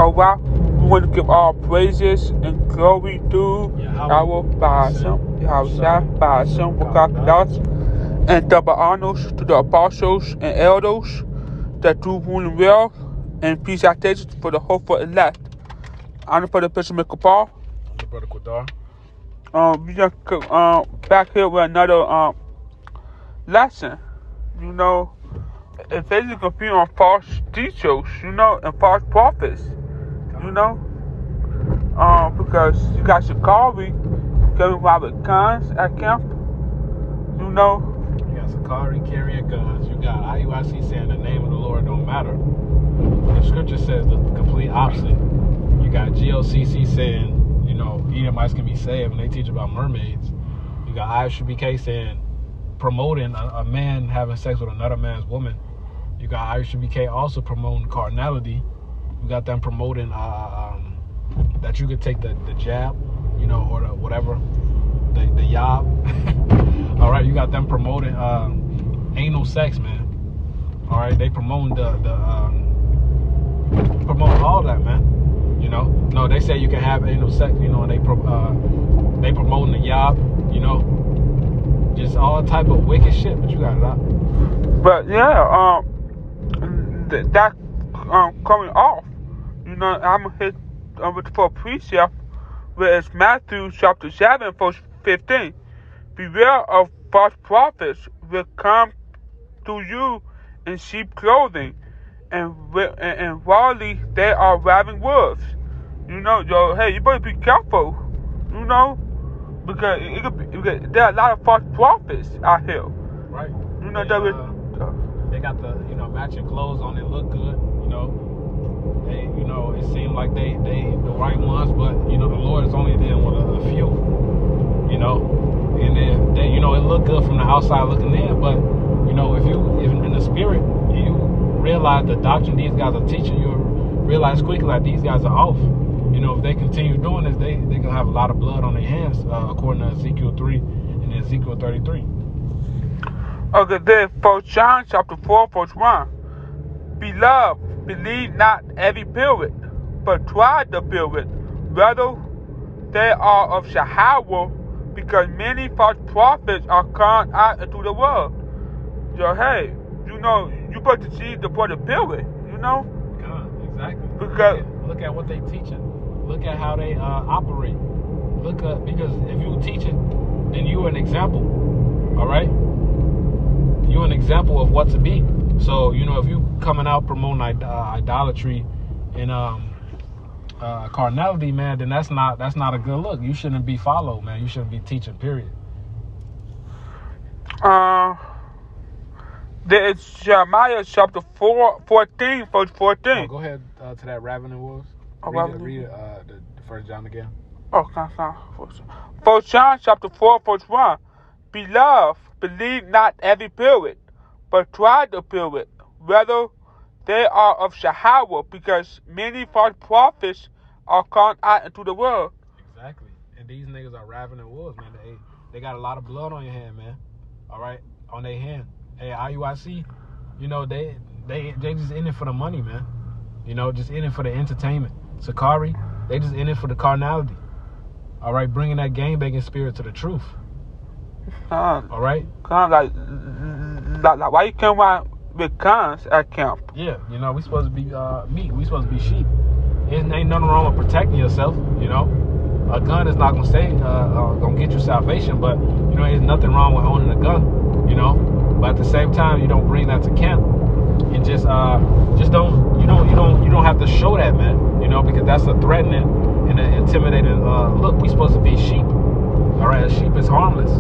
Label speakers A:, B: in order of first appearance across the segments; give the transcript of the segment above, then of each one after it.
A: Alright, we want to give all praises and glory to our Ba'ashem, Yahushua, Ba'ashem, Wakakadas, and double honors to the apostles and elders that do ruling well, and peace out for the hopeful elect. Honor for the Bishop Michael Paul.
B: I'm the brother Qadar.
A: We just back here with another lesson. You know, if they just gonna be on false teachers, you know, and false prophets, you know, because you got Shikari carrying Robert guns at camp, you know.
B: You got Shikari carrying guns. You got IUIC saying the name of the Lord don't matter. The scripture says the complete opposite. You got GLCC saying, you know, Edomites can be saved, and they teach about mermaids. You got ISUBK saying, promoting a man having sex with another man's woman. You got ISUBK also promoting carnality. You got them promoting that you could take the jab, you know, or the whatever, the yob. All right, you got them promoting anal sex, man. All right, they promoting promoting all that, man. You know, no, they say you can have anal sex, you know, and they promoting the yob, you know, just all type of wicked shit. But you got it out.
A: But yeah, that coming off, you know, I'm gonna hit for a precept where it's Matthew chapter 7, verse 15. Beware of false prophets will come to you in sheep clothing, and wildly they are ravening wolves. You know, hey, you better be careful, you know, because there are a lot of false prophets out here.
B: Right.
A: You know,
B: they got the, you know, matching clothes on. They look good, you know. They, you know, it seemed like they the right ones, but you know, the Lord is only dealing with a few, you know. And then they, you know, it looked good from the outside looking in, but you know, if in the spirit you realize the doctrine these guys are teaching, you realize quickly that these guys are off. You know, if they continue doing this, they gonna have a lot of blood on their hands, according to Ezekiel 3 and Ezekiel 33.
A: Okay, then 1 John chapter 4, verse 1. Beloved, believe not every spirit, but try the spirit, whether they are of Yahweh, because many false prophets are gone out into the world. So hey, you know, you better see the spirit, you know?
B: God, exactly.
A: Because
B: look at what they teaching. Look at how they operate. Because if you teach it, then you're an example. All right? You're an example of what to be. So, you know, if you coming out promoting idolatry and carnality, man, then that's not a good look. You shouldn't be followed, man. You shouldn't be teaching, period.
A: There's Jeremiah chapter 14, verse 14.
B: Oh, go ahead to that ravening wolves. Read the 1 John again.
A: Oh, First John chapter 4, verse 1. Beloved, believe not every spirit, but try the spirit, whether they are of Yahweh, because many false prophets are gone out into the world.
B: Exactly. And these niggas are ravening wolves, man. They got a lot of blood on your hand, man. All right? On their hand. Hey, IUIC, you know, they just in it for the money, man. You know, just in it for the entertainment. Sakari, they just in it for the carnality. All right? Bringing that gang-banging spirit to the truth. All right?
A: Like, why you come out with guns at camp?
B: Yeah, you know, we supposed to be meat. We supposed to be sheep. Ain't nothing wrong with protecting yourself, you know. A gun is not gonna get you salvation, but you know, there's nothing wrong with owning a gun, you know. But at the same time, you don't bring that to camp, and just don't have to show that, man, you know, because that's a threatening and an intimidating look. We supposed to be sheep. All right, a sheep is harmless.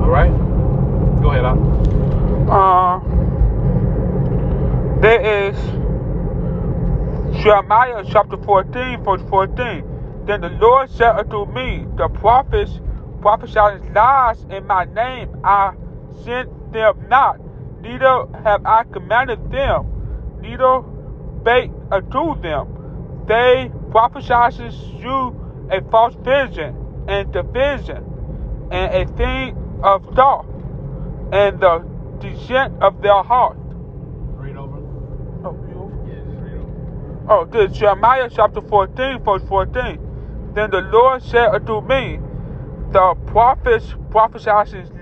B: All right, go ahead,
A: There is Jeremiah chapter 14, verse 14. Then the Lord said unto me, the prophets prophesying lies in my name, I sent them not, neither have I commanded them, neither spake unto them. They prophesy you a false vision and division, and a thing of thought, and the descent of their heart.
B: Read over.
A: Oh, you?
B: Yeah, just read over.
A: Oh, this is Jeremiah chapter 14, verse 14. Then the Lord said unto me, the prophets prophesy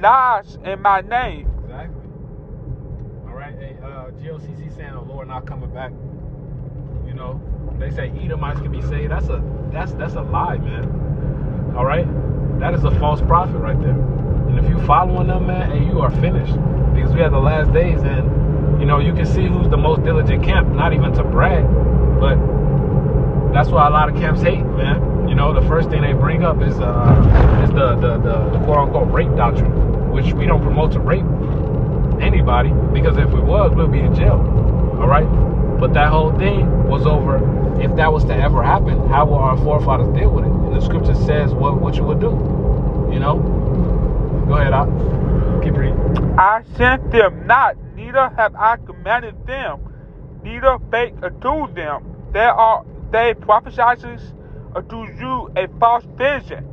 A: lies in my name.
B: Exactly. All right. Hey, GOCC saying the Lord not coming back. You know, they say Edomites can be saved. That's a lie, man. All right. That is a false prophet right there. And if you following them, man, hey, you are finished. Because we have the last days, and you know you can see who's the most diligent camp. Not even to brag, but that's why a lot of camps hate, man. You know, the first thing they bring up is the quote unquote rape doctrine, which we don't promote to rape anybody, because if we was, we'll be in jail. All right, but that whole thing was over. If that was to ever happen, how will our forefathers deal with it? And the scripture says what you would do. You know, go ahead, Doc. Keep reading.
A: I sent them not, neither have I commanded them, neither spake unto them. They prophesy unto you a false vision,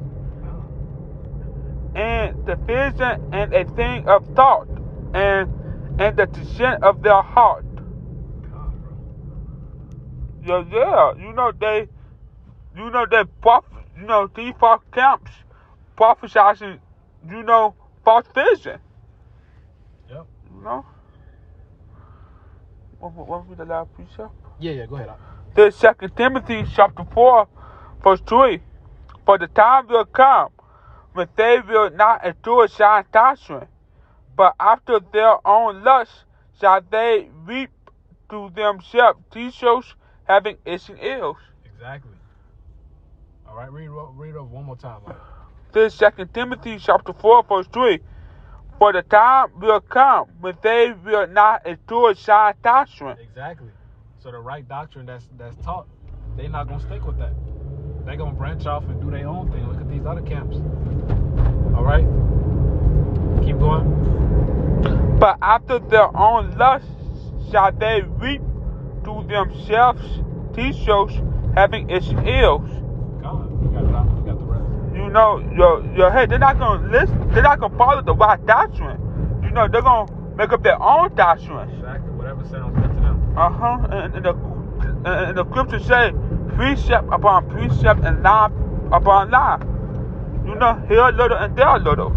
A: and the vision and a thing of thought, and the decision of their heart. Yeah, these false camps prophesizing, false vision.
B: Yep.
A: What was the last precept?
B: Yeah, go ahead.
A: This 2 Timothy chapter 4, verse 3. For the time will come when they will not endure sound doctrine, but after their own lust shall they reap to themselves teachers having itching ears.
B: Exactly. All right, read it one more time. Mike.
A: This 2 Timothy chapter 4, verse 3. For the time will come when they will not endure sound doctrine.
B: Exactly. So the right doctrine that's taught, they're not gonna stick with that. They're gonna branch off and do their own thing. Look at these other camps. All right, keep going.
A: But after their own lust shall they reap to themselves teachers having itching ears.
B: God, you got the rest.
A: Hey, they're not gonna listen. They're not gonna follow the right doctrine. They're gonna make up their own doctrine.
B: Exactly, whatever sounds good to them.
A: And the scripture say precept upon precept and lie upon lie. Here a little and there a little.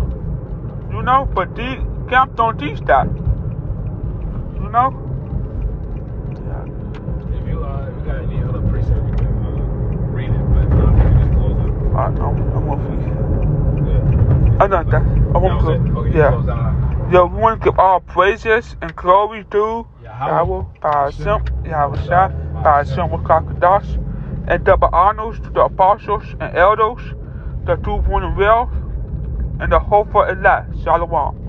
A: But these camps don't teach that.
B: If you got any other precept, you can read it, but you can just close out.
A: I'm gonna read.
B: Yeah.
A: I know that. I want to.
B: Okay,
A: Yeah.
B: close down.
A: Yo, we want to give all praises and glory to Yahweh, Ba'ashem, Yahweh Shah, Ba'ashem, Wakakadash, and double honors to the apostles and elders, the true born and real, and the hope for Allah. Shalom.